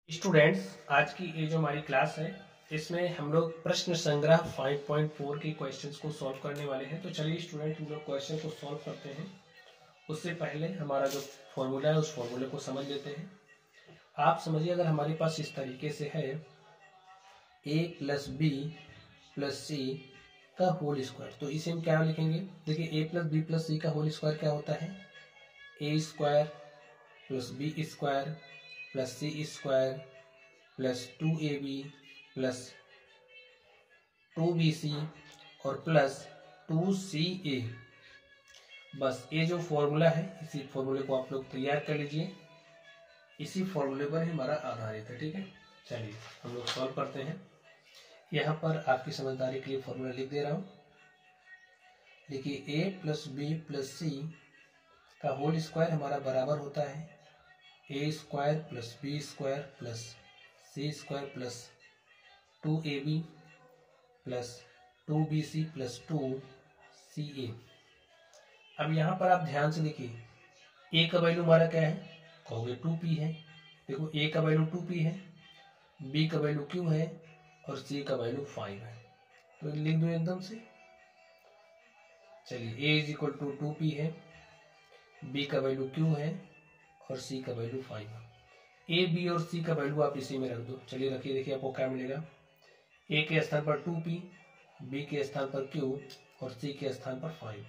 Students, आज की ये जो हमारी क्लास है इसमें हम लोग प्रश्न संग्रह 5.4 के क्वेश्चंस को सॉल्व करने वाले हैं। तो चलिए स्टूडेंट, हम लोग क्वेश्चन को सॉल्व करते हैं। उससे पहले हमारा जो फॉर्मूला है उस फॉर्मूले को समझ लेते हैं। आप समझिए, अगर हमारे पास इस तरीके से है a plus B plus C का होल स्क्वायर, तो इसे हम क्या लिखेंगे? देखिए, a plus B plus C का होल स्क्वायर क्या होता है? a square plus B square plus C square plus 2ab plus 2bc और प्लस 2ca। बस ये जो फॉर्मूला है, इसी फॉर्मूले को आप लोग तैयार कर लीजिए। इसी फॉर्मूले पर हमारा आधारित है, ठीक है। चलिए हम लोग सॉल्व करते हैं। यहाँ पर आपकी समझदारी के लिए फॉर्मूला लिख दे रहा हूँ। देखिए, a plus B plus C का होल स्क्वायर हमारा बराबर होता है a square plus B square plus C square plus 2ab plus 2bc plus 2ca। अब यहाँ पर आप ध्यान से देखिए, a का वैल्यू हमारा क्या है? कहोगे 2p है। देखो, a का वैल्यू 2p है, b का वैल्यू q है और c का वैल्यू 5 है। तो लिख दो एकदम से। चलिए, a is equal to 2p है, b का वैल्यू q है और c का वैल्यू 5 है। a, b और c का वैल्यू आप इसी में रख दो। चलिए रखिए, देखिए आपको क्या मिलेगा। a के स्थान पर 2p, b के स्थान पर q और c के स्थान पर 5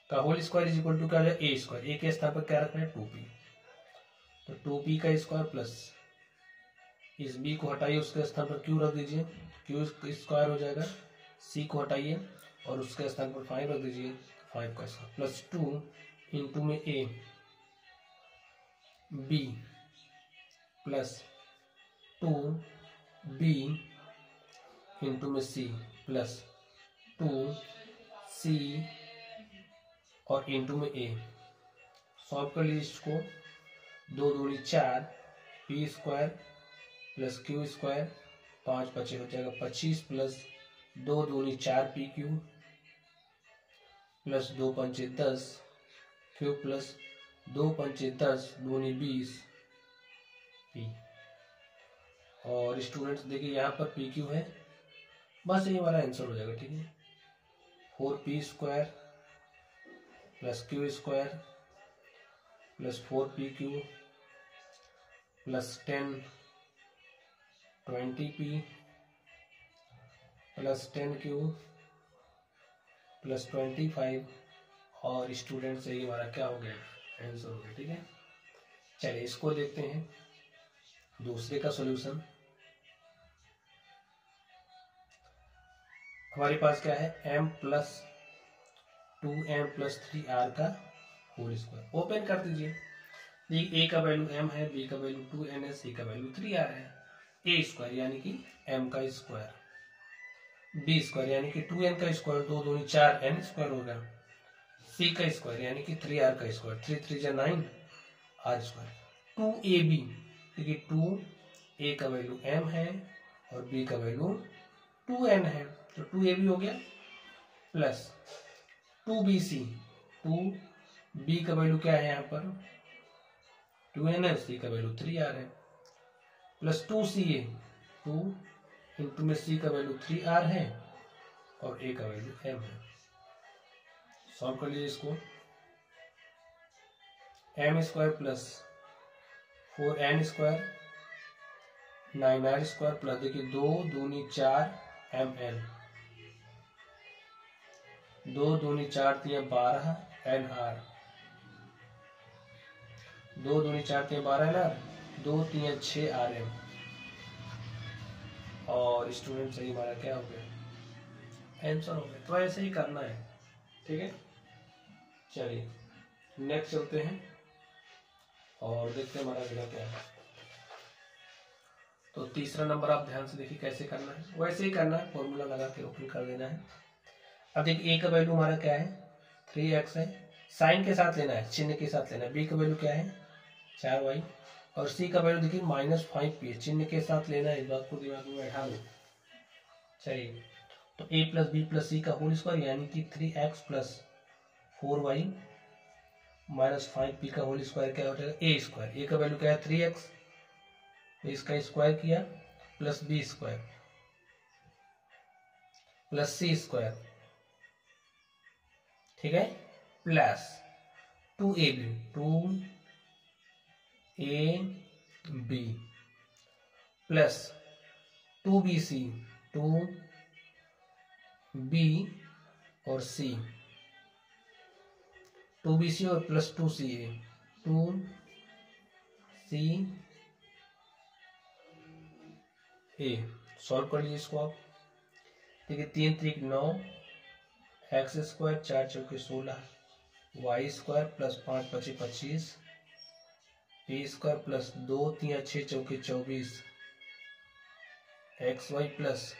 का whole square is equal to क्या हो जाए? a square. a के स्थान पर क्या रखना है? 2p। तो 2p का स्क्वायर प्लस इस b को हटाइए, उसके स्थान पर q रख दीजिए, q स्क्वायर हो जाएगा। c को हटाइए और उसके स्थान पर 5 रख दीजिए, 5 का स्क्वायर प्लस 2 इंटू में a b plus 2b into में c प्लस 2c और इंटू में a। सॉल्व कर लीजिए इसको। 2 दूनी 4, p square plus q square, 5 बचे हो जाएगा 25 प्लस 2 दूनी 4pq प्लस 2 पंचे 10 q प्लस 2 पंचे 10 दूनी 20 p। और स्टूडेंट्स देखिए, यहाँ पर pq है, बस ये हमारा आंसर हो जाएगा, ठीक है। 4p square plus q square plus 4pq plus 10 20p plus 10q plus 25 और स्टूडेंट से ही हमारा क्या हो गया? आंसर हो गया, ठीक है। चलिए इसको देखते हैं दूसरे का सॉल्यूशन। हमारे पास क्या है? m plus 2m plus 3r का होल स्क्वायर। ओपन कर दीजिए। a का वैल्यू m है, b का वैल्यू 2n है, c का वैल्यू 3r है। a स्क्वायर यानी कि m का स्क्वायर, b स्क्वायर यानी कि 2n का स्क्वायर, 2 दूनी 4n स्क्वायर होगा, c का स्क्वायर यानी कि 3r का स्क्वायर, 3 3 जा 9 r स्क्वायर, 2ab। देखिए, 2a का वैल्यू m है और b का वैल्यू 2n है, तो 2ab हो गया प्लस 2bc, 2b का वैल्यू क्या है? यहाँ पर 2n है, c का वैल्यू 3r है, प्लस 2ca, 2 इंटू में c का वैल्यू 3r है और a का वैल्यू m है। सॉल्व कर लीजिए इसको। m square plus 4n square 9r square plus देखिए 2 दूनी 4 mn, 2 दूनी 4 3 12 nr, 2 दूनी 4 3 12 nr, 2 3 6 rm। और स्टूडेंट सही हमारा क्या हो गया? आंसर हो गया। तो ऐसे ही करना है, ठीक है। चलिए नेक्स्ट चलते हैं और देखते हैं हमारा अगला क्या है। तो तीसरा नंबर आप ध्यान से देखिए कैसे करना है। वैसे ही करना है, फॉर्मूला लगा के ओपन कर देना है। अब देखिए, a का वैल्यू हमारा क्या है? 3x है, साइन के साथ लेना है, चिन्ह के साथ लेना है। b का वैल्यू क्या है? 4y और c का वैल्यू देखिए -5p, चिन्ह के साथ लेना है, इस बात को दिमाग में बैठा लो। चलिए, तो a plus B plus C का होल स्क्वायर यानी कि 3x plus 4y minus 5p का होल स्क्वायर क्या हो जाएगा? a square. a का वैल्यू क्या है? 3x तो इसका स्क्वायर किया प्लस बी स्क्वायर प्लस सी स्क्वायर, ठीक है, plus 2ab 2ab plus 2bc 2b और c 2bc और प्लस 2ca 2ca। सॉल्व कर लीजिए इसको आप। ठीक है, 3 3 9 एक्स स्क्वायर 4 चौके 16 y square plus 5 5 25 p square plus 2 3 6 चौके 24 एक्स वाई प्लस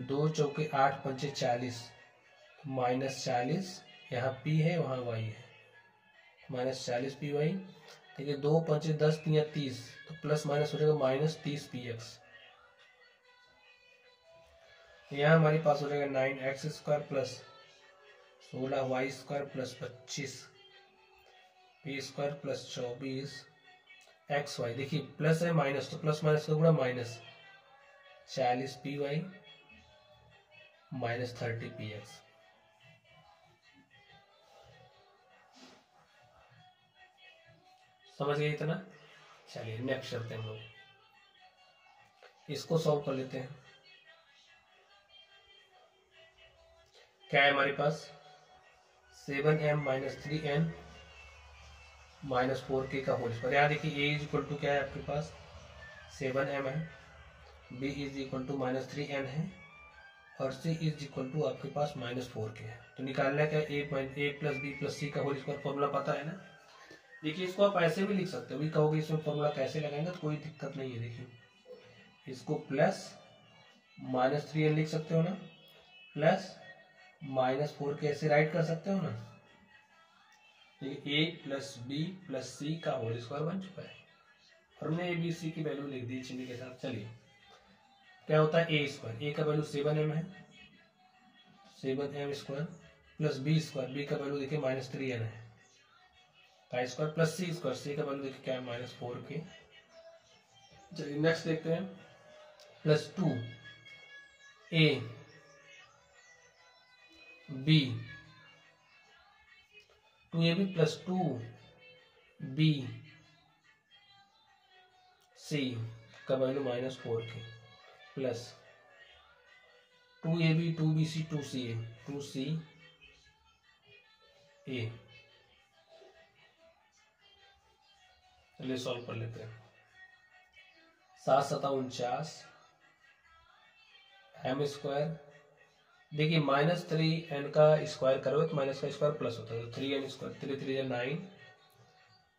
2 चौके 8 पंचे 40 माइनस 40, यहाँ पी है वहाँ वाई है, माइनस 40 पी वाई। ठीक है, 2 पंचे 10 3 30, तो प्लस माइनस हो जाएगा माइनस 30 पी एक्स। यहाँ हमारे पास हो जाएगा 9 x square plus 16 y square plus 25 p square plus 24 x y. देखिए प्लस है माइनस, तो प्लस माइनस का गुणा minus 40 p y minus 30 p x. समझ गए इतना? चलिए नेक्स्ट करते हैं हम लोग, इसको सॉल्व कर लेते हैं। क्या है हमारे पास 7m minus 3n minus 4k का होल स्क्वायर। यहाँ देखिए a इज इक्वल टू क्या है आपके पास 7m है, b is equal to minus 3n है और c इज इक्वल टू आपके पास माइनस 4k है। तो निकालना क्या a plus b plus c का होल स्क्वायर फॉर्मूला पता है ना। देखिए इसको आप ऐसे भी लिख सकते हो, भी कहोगे इसमें फॉर्मूला कैसे लगाएंगे तो कोई दिक्कत नहीं है। देखिए इसको प्लस माइनस 3n लिख सकते हो ना, प्लस माइनस 4k ऐसे राइट कर सकते हो ना। a plus B plus C का होल स्क्वायर बन चुका है और हमने ए बी सी की वैल्यू लिख दी चिन्ह के साथ। चलिए क्या होता है a स्क्वायर, a का वैल्यू 7m है 7m square plus B square, बी का वैल्यू देखिए माइनस 3n है का स्क्वायर प्लस सी स्क्वायर, सी का वैल्यू देखिए क्या है माइनस 4k। चलिए नेक्स्ट देखते हैं plus 2a B 2ab plus 2b सी का value minus 4k plus 2ab 2bc 2ca 2ca। चलिए सॉल्व कर लेते हैं। 7 7 49 m स्क्वायर, देखिए माइनस 3n का स्क्वायर करोगे तो माइनस का स्क्वायर प्लस होता है, तो 3n स्क्वायर 3 3 9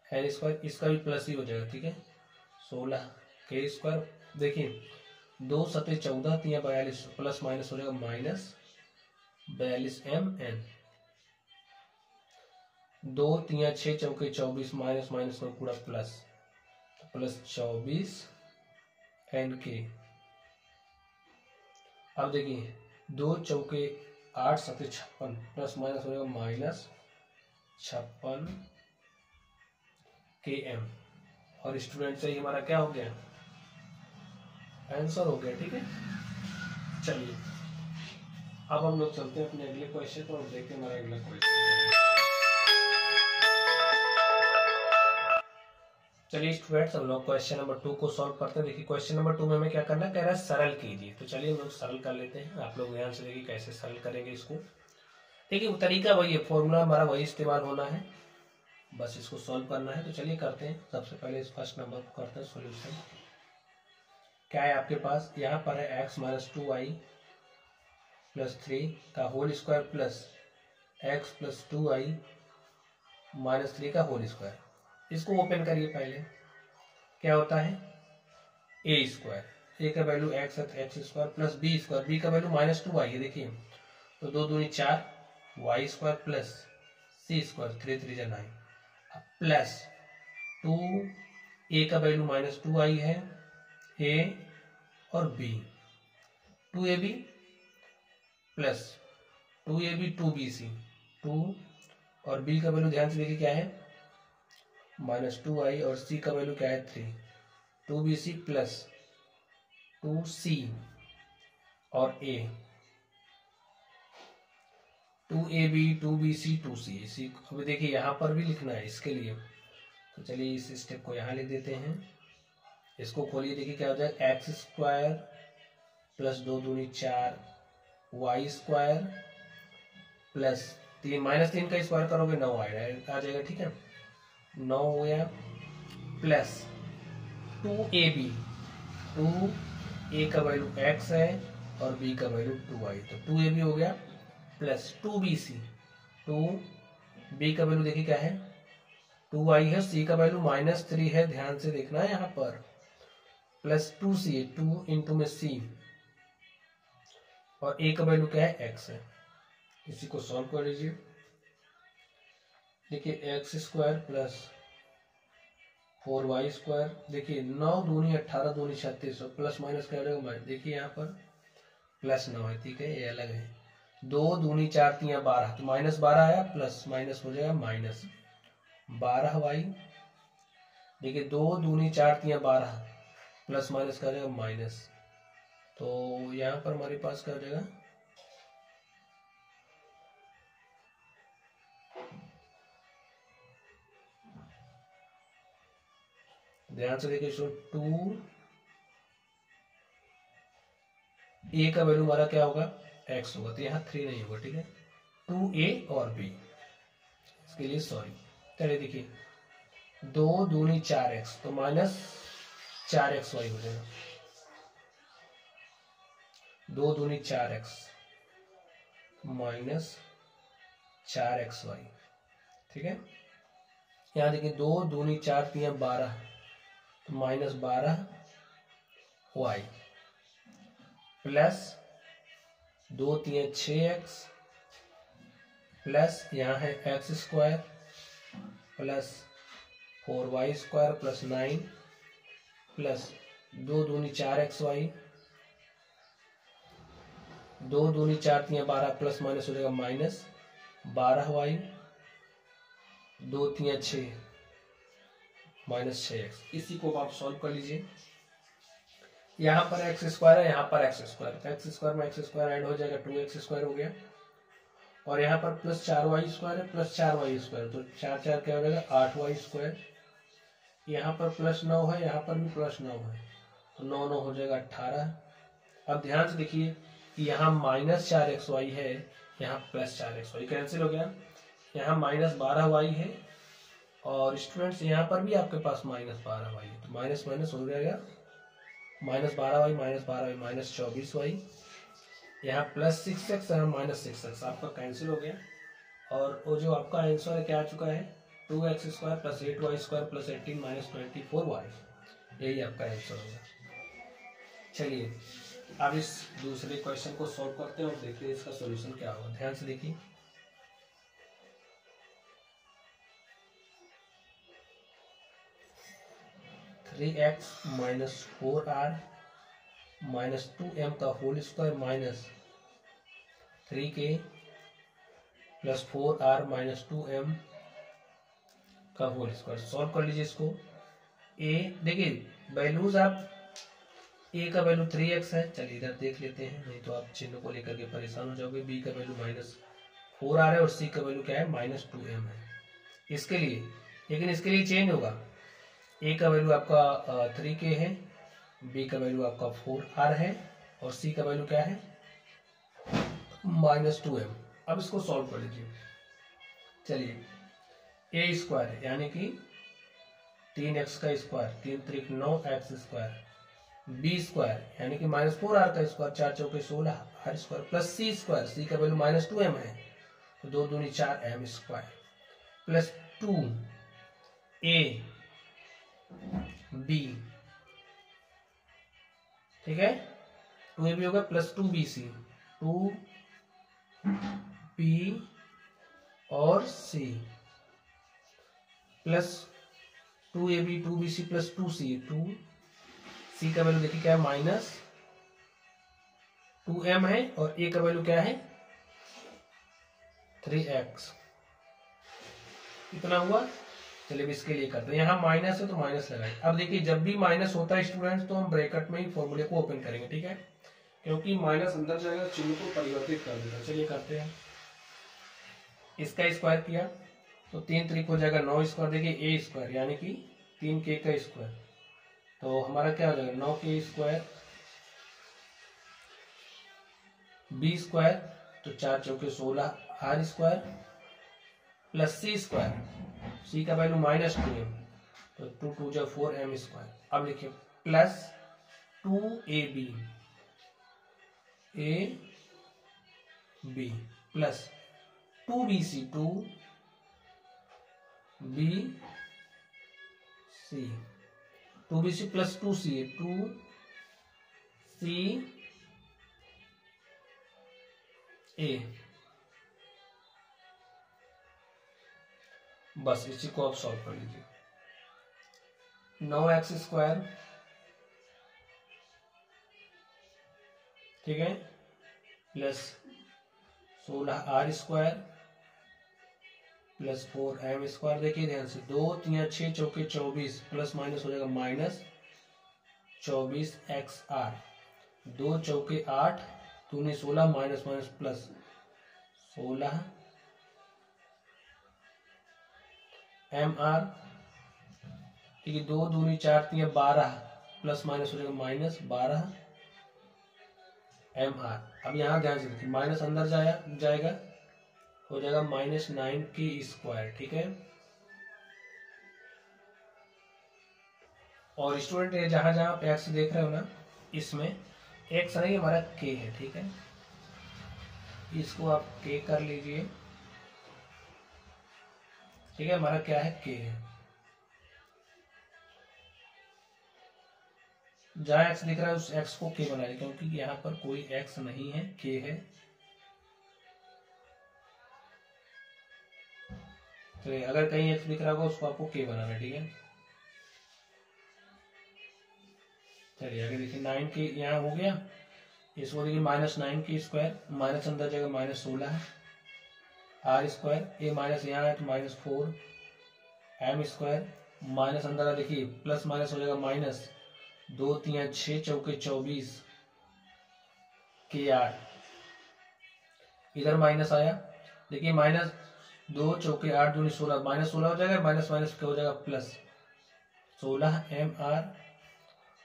n स्क्वायर, इसका भी प्लस ही हो जाएगा। ठीक है, 16 k स्क्वायर, देखिए 2 7 14 3 42 प्लस माइनस हो जाएगा माइनस 42 mn, 2 3 6 चौके 24 माइनस माइनस का पूरा प्लस, प्लस 24 nk। अब देखिए 2 चौके 8 7 56 प्लस माइनस हो जाएगा माइनस 56 km और स्टूडेंट से ही हमारा क्या हो गया आंसर हो गया। ठीक है, चलिए अब हम लोग चलते हैं अपने अगले क्वेश्चन पर और देखते हैं हमारा अगला क्वेश्चन। चलिए स्टूडेंट्स हम लोग क्वेश्चन नंबर 2 को सॉल्व करते हैं। देखिए क्वेश्चन नंबर 2 में हमें क्या करना है, कह रहा है सरल कीजिए। तो चलिए हम लोग सरल कर लेते हैं, आप लोग ध्यान से देखिए कैसे सरल करेंगे इसको। देखिए तरीका वही है, फॉर्मूला हमारा वही इस्तेमाल होना है, बस इसको सॉल्व करना है। तो चलिए करते हैं। सबसे पहले इस फर्स्ट नंबर को करते हैं सोल्यूशन। क्या है आपके पास, यहाँ पर है x माइनस 2y प्लस 3 का whole square plus x plus 2y minus 3 का होल स्क्वायर। इसको ओपन करिए। पहले क्या होता है a स्क्वायर, a का वैल्यू x है x square plus b square, b का वैल्यू माइनस 2y है। देखिए तो 2 दूनी 4 y square plus c square 3 3 9 plus 2 a का वैल्यू माइनस 2y है a और b, 2ab plus 2ab 2bc 2 और b का वैल्यू ध्यान से देखिए क्या है माइनस 2y और c का वैल्यू क्या है 3। 2BC प्लस 2C और A, 2AB 2BC 2C। इसी अभी देखिए यहाँ पर भी लिखना है इसके लिए, तो चलिए इस स्टेप को यहाँ लिख देते हैं। इसको खोलिए, देखिए क्या हो जाएगा, एक्स स्क्वायर प्लस 2 दूनी 4 वाई स्क्वायर प्लस 3 माइनस 3 का स्क्वायर करोगे 9 आ जाएगा, ठीक है, 9 हो गया, प्लस 2AB, 2A का वैल्यू x है और B का वैल्यू 2y, तो 2AB हो गया, प्लस 2BC, 2B का वैल्यू देखिए क्या है 2y है, C का वैल्यू -3 है, ध्यान से देखना है यहाँ पर, प्लस 2C, 2 इंटू में C और A का वैल्यू क्या है x है। इसी को सॉल्व कर लीजिए, देखिए x square plus 4y square, देखिए 9 दूनी 18 दूनी 36 और प्लस माइनस क्या हो जाएगा, देखिए यहाँ पर प्लस 9 है, ठीक है, ये अलग है, 2 दूनी 4 3 12, तो -12 आया, प्लस माइनस हो जाएगा माइनस 12y, देखिए 2 दूनी 4 3 12 प्लस माइनस का हो जाएगा माइनस, तो यहाँ पर हमारे पास क्या हो जाएगा, ध्यान से देखिए, 2 A का वैल्यू हमारा क्या होगा x होगा, तो यहाँ 3 नहीं होगा, ठीक है, 2A और B, इसके लिए सॉरी। चलिए देखिए 2 दूनी 4x, तो -4xy हो जाएगा, 2 दूनी 4x -4xy, ठीक है, यहाँ देखिए 2 दूनी 4 3 12, तो -12y प्लस 2 3 6x प्लस यहाँ है x square plus 4y square plus 9 plus 2 दूनी 4xy, 2 दूनी 4 3 12 प्लस माइनस हो जाएगा -12y, 2 3 6 -6x। इसी को आप सॉल्व कर लीजिए, यहाँ पर एक्स स्क्वायर है, यहाँ पर एक्स स्क्वायर, एक्स स्क्वायर में एक्स स्क्वायर ऐड हो जाएगा, 2x स्क्वायर हो गया, और यहाँ पर प्लस 4y स्क्वायर है, प्लस 4y स्क्वायर, तो 4 4 क्या हो जाएगा 8y स्क्वायर, यहाँ पर प्लस 9 है, यहाँ पर भी प्लस 9 है, तो 9 9 हो जाएगा 18। अब ध्यान से देखिए, यहाँ -4xy है, यहाँ प्लस 4xy कैंसिल हो गया, यहाँ -12y है, और स्टूडेंट्स यहाँ पर भी आपके पास -12y है, तो माइनस माइनस हो जाएगा, -12y -24y, यहाँ प्लस 6x यहाँ -6x, आपका कैंसिल हो गया, और वो जो आपका आंसर है क्या आ चुका है 2x square plus 8y square plus 18 -24y, यही आपका आंसर होगा। चलिए अब इस दूसरे क्वेश्चन को सॉल्व करते हैं और देखते हैं इसका सॉल्यूशन क्या होगा। ध्यान से देखिए, (3x - 4r - 2m का whole square minus 3k plus 4r - 2m का होल स्क्वायर। सॉल्व कर लीजिए इसको। a देखिए वैल्यूज आप a का वैल्यू 3x है, चलिए इधर देख लेते हैं, नहीं तो आप चिन्ह को लेकर के परेशान हो जाओगे। b का वैल्यू -4r है और c का वैल्यू क्या है -2m है। इसके लिए लेकिन इसके लिए चेंज होगा, a का वैल्यू आपका 3k है, b का वैल्यू आपका 4r है और c का वैल्यू क्या है -2m। अब इसको सॉल्व कर लीजिए। चलिए a स्क्वायर यानी कि 3x का square, 3 3 9x square, b square यानी कि -4r का स्क्वायर, 4 चौके 16 r square plus c square, c का वैल्यू -2m है तो 2 दूनी 4m square plus 2a b, ठीक है, 2ab होगा प्लस 2bc, 2b और c plus 2ab 2bc plus 2c, 2c का वैल्यू देखिए क्या है -2m है और a का वैल्यू क्या है 3x, कितना हुआ चलिए अब इसके लिए करते हैं। यहाँ माइनस है तो माइनस लगाए। अब देखिए जब भी माइनस होता है स्टूडेंट्स तो हम ब्रैकेट में ही फॉर्मूले को ओपन करेंगे, ठीक है, क्योंकि माइनस अंदर जाएगा चिन्ह को परिवर्तित कर देगा। चलिए करते हैं। इसका स्क्वायर किया तो 3 त्रिक हो जाएगा 9 स्क्वायर, देखिए ए स्क्वायर यानी कि 3k का स्क्वायर, तो हमारा क्या हो जाएगा 9k स्क्वायर, बी स्क्वायर तो 4 चौके 16 आर स्क्वायर प्लस सी स्क्वायर, सी का वैल्यू -2m तो 2 2 जा 4m स्क्वायर। अब लिखिए plus 2ab plus 2bc 2bc plus 2ca 2ca, बस इसी को आप सॉल्व कर लीजिए। 9x स्क्वायर, ठीक है, plus 16r square plus 4m square. देखिए ध्यान से 2 3 6 चौके 24 प्लस माइनस हो जाएगा -24xr, 2 चौके 8 दूनी 16 माइनस माइनस प्लस 16 mr, ठीक है, 2 दूनी 4 3 12 प्लस माइनस हो जाएगा -12 mr। अब यहाँ ध्यान से देखिए माइनस अंदर जाएगा हो जाएगा -9k स्क्वायर, ठीक है। और स्टूडेंट ये जहां जहां आप x देख रहे हो ना, इसमें x नहीं हमारा k है, ठीक है, इसको आप k कर लीजिए, ठीक है, हमारा क्या है k है। जहां x दिख रहा है उस x को k बनाइए, क्योंकि यहाँ पर कोई x नहीं है, k है। तो अगर कहीं x दिख रहा होगा उसको आपको k बनाना है, ठीक है। चलिए आगे देखिए 9k यहाँ हो गया, इसको देखिए -9k स्क्वायर, माइनस अंदर जाएगा -16 आर स्क्वायर, ये माइनस यहाँ है तो -4m स्क्वायर, माइनस अंदर देखिए प्लस माइनस हो जाएगा -2 3 6 चौके 24 kr, इधर माइनस आया, देखिए -2 चौके 8 दूनी 16 -16 हो जाएगा, माइनस माइनस क्या हो जाएगा प्लस 16 mr,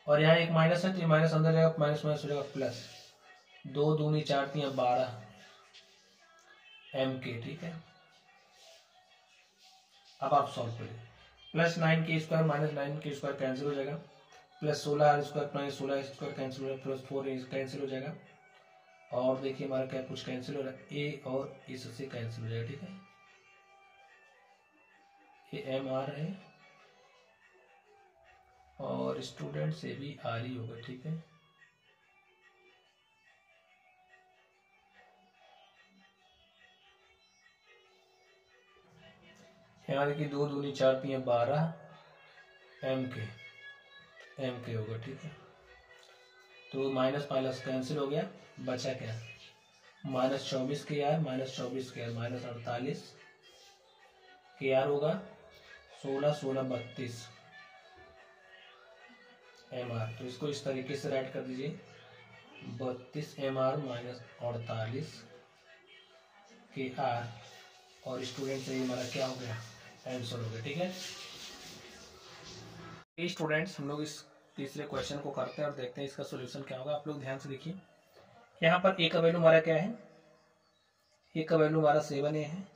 और यहाँ एक माइनस है तो ये माइनस अंदर जाएगा, माइनस माइनस हो जाएगा प्लस 2 दूनी 4 3 12 mk, ठीक है। अब आप सॉल्व करिए, plus 9k square minus 9k square cancel हो जाएगा, plus 16 square minus 16 square cancel हो जाएगा, प्लस 4 कैंसिल हो जाएगा, और देखिए हमारा क्या कुछ कैंसिल हो रहा है, a और इससे कैंसिल हो जाएगा, ठीक है, ये mr है और स्टूडेंट से भी r ही होगा, ठीक है। यहाँ देखिए 2 दूनी 4 3 12 mk होगा, ठीक है। तो माइनस माइनस कैंसिल हो गया, बचा क्या -24 के आर -24 के आर -48 के आर होगा 16 16 32 mr, तो इसको इस तरीके से राइट कर दीजिए 32 mr -48 के आर, और स्टूडेंट से हमारा क्या हो गया आंसर हो गया, ठीक है। स्टूडेंट्स हम लोग इस तीसरे क्वेश्चन को करते हैं और देखते हैं इसका सॉल्यूशन क्या होगा। आप लोग ध्यान से देखिए, यहाँ पर ए का वैल्यू हमारा क्या है, ए का वैल्यू हमारा 7a है।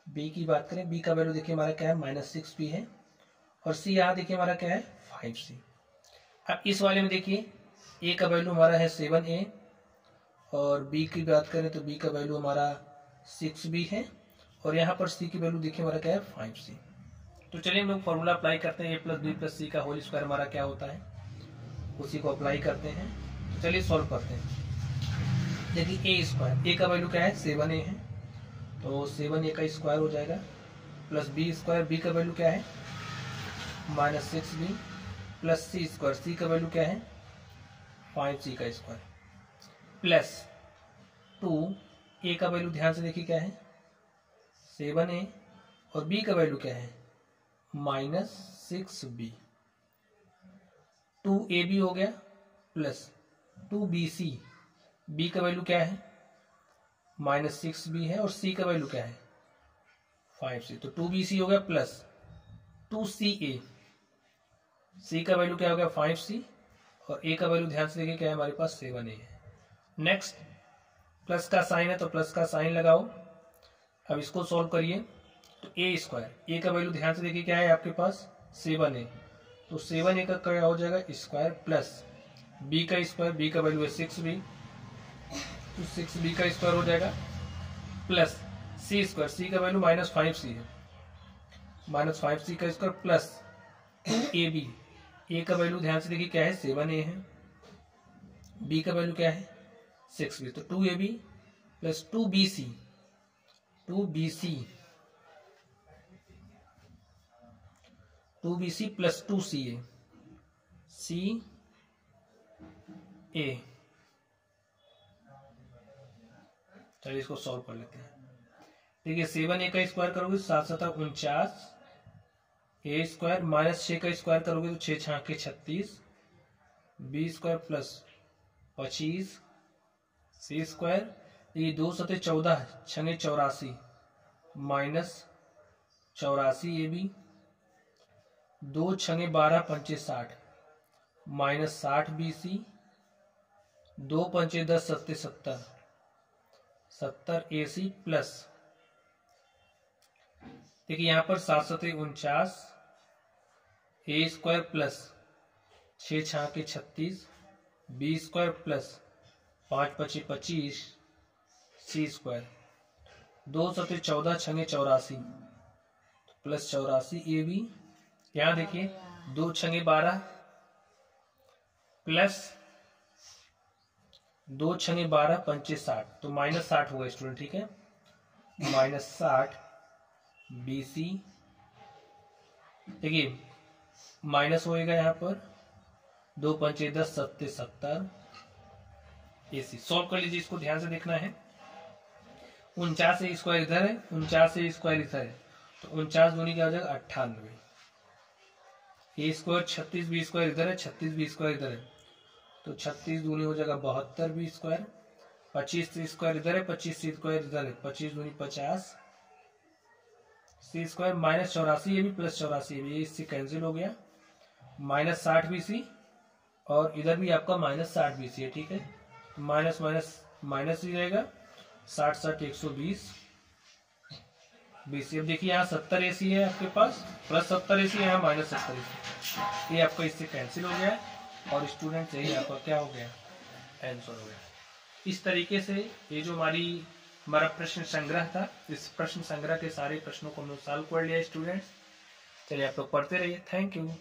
बी की बात करें, बी का वैल्यू देखिए हमारा क्या है -6b है, और सी यहाँ देखिए हमारा क्या है 5c। अब इस वाले में देखिए ए का वैल्यू हमारा है 7a, और बी की बात करें तो बी का वैल्यू हमारा 6b है, और यहाँ पर सी की वैल्यू देखिए हमारा क्या है 5c। तो चलिए हम लोग फॉर्मूला अप्लाई करते हैं, a + b + c का होल स्क्वायर हमारा क्या होता है, उसी को अप्लाई करते हैं। तो चलिए सॉल्व करते हैं। देखिए ए स्क्वायर, ए का वैल्यू क्या है 7a है, तो 7a का स्क्वायर हो जाएगा, प्लस बी स्क्वायर, बी का वैल्यू क्या है -6b, प्लस सी स्क्वायर, सी का वैल्यू क्या है 5c का स्क्वायर, प्लस 2 ए का वैल्यू ध्यान से देखिए क्या है 7a, और बी का वैल्यू क्या है माइनस 6b, 2ab हो गया प्लस 2bc, b का वैल्यू क्या है माइनस 6b है और c का वैल्यू क्या है 5c, तो 2bc हो गया प्लस 2ca, c का वैल्यू क्या हो गया 5c और a का वैल्यू ध्यान से देखिए क्या है हमारे पास 7a है। नेक्स्ट प्लस का साइन है तो प्लस का साइन लगाओ। अब इसको सॉल्व करिए तो ए स्क्वायर, ए का वैल्यू ध्यान से देखिए क्या है आपके पास 7a, तो 7a का क्या हो जाएगा स्क्वायर प्लस b का स्क्वायर, b का वैल्यू है 6b, तो 6b का स्क्वायर हो जाएगा प्लस c स्क्वायर, c का वैल्यू माइनस 5c है, माइनस 5c का स्क्वायर प्लस 2ab, a का वैल्यू ध्यान से देखिए क्या है 7a है, b का वैल्यू क्या है 6b, तो 2ab plus 2bc, 2bc plus 2ca, चलिए इसको सॉल्व कर लेते हैं। देखिए 7a का स्क्वायर करोगे 7×7 = 49, a स्क्वायर माइनस 6 का स्क्वायर करोगे तो 6×6 = 36, b square plus 25 c square, ये 2×7 = 14, 6×6 = 84 minus 84ab, 2×6 = 12, 5×5 = 60 minus 60bc, 2×5 = 10, 7×7 = 70, 70ac plus देखिए यहाँ पर 7×7 = 49, a square plus 6×6 = 36, b square plus 5×5 = 25, c square, 2×7 = 14, 6×6 = 84 plus 84ab, यहाँ देखिए 2×6 = 12 प्लस 2×6 = 12, 5×6 = 60, तो माइनस 60 होगा स्टूडेंट, ठीक है, माइनस 60 BC, देखिए माइनस होएगा यहाँ पर 2×5 = 10, 7×7 = 70 AC। सॉल्व कर लीजिए, इसको ध्यान से देखना है। 49 से स्क्वायर इधर है, 49 से स्क्वायर इधर है, तो 49 दूनी क्या हो जाएगा 98, a स्क्वायर 36 b स्क्वायर इधर है, 36 b स्क्वायर इधर है, तो 36 दूनी हो जाएगा 72 b स्क्वायर, 25 c स्क्वायर इधर है, 25 c स्क्वायर इधर है, 25 दूनी 50 c स्क्वायर माइनस 84 ये भी प्लस 84 ये भी, इससे कैंसिल हो गया, माइनस 60 bc और इधर भी आपका माइनस 60 bc है, ठीक है, माइनस माइनस माइनस ही रहेगा, 60 60 120 BC। अब देखिए यहाँ 70 AC है आपके पास, प्लस 70 AC है, यहाँ माइनस 70 AC, ये आपका इससे कैंसिल हो गया है और स्टूडेंट यही आपका क्या हो गया आंसर हो गया। इस तरीके से ये जो हमारा प्रश्न संग्रह था, इस प्रश्न संग्रह के सारे प्रश्नों को हमने सॉल्व कर लिया स्टूडेंट्स। चलिए आप लोग पढ़ते रहिए, थैंक यू।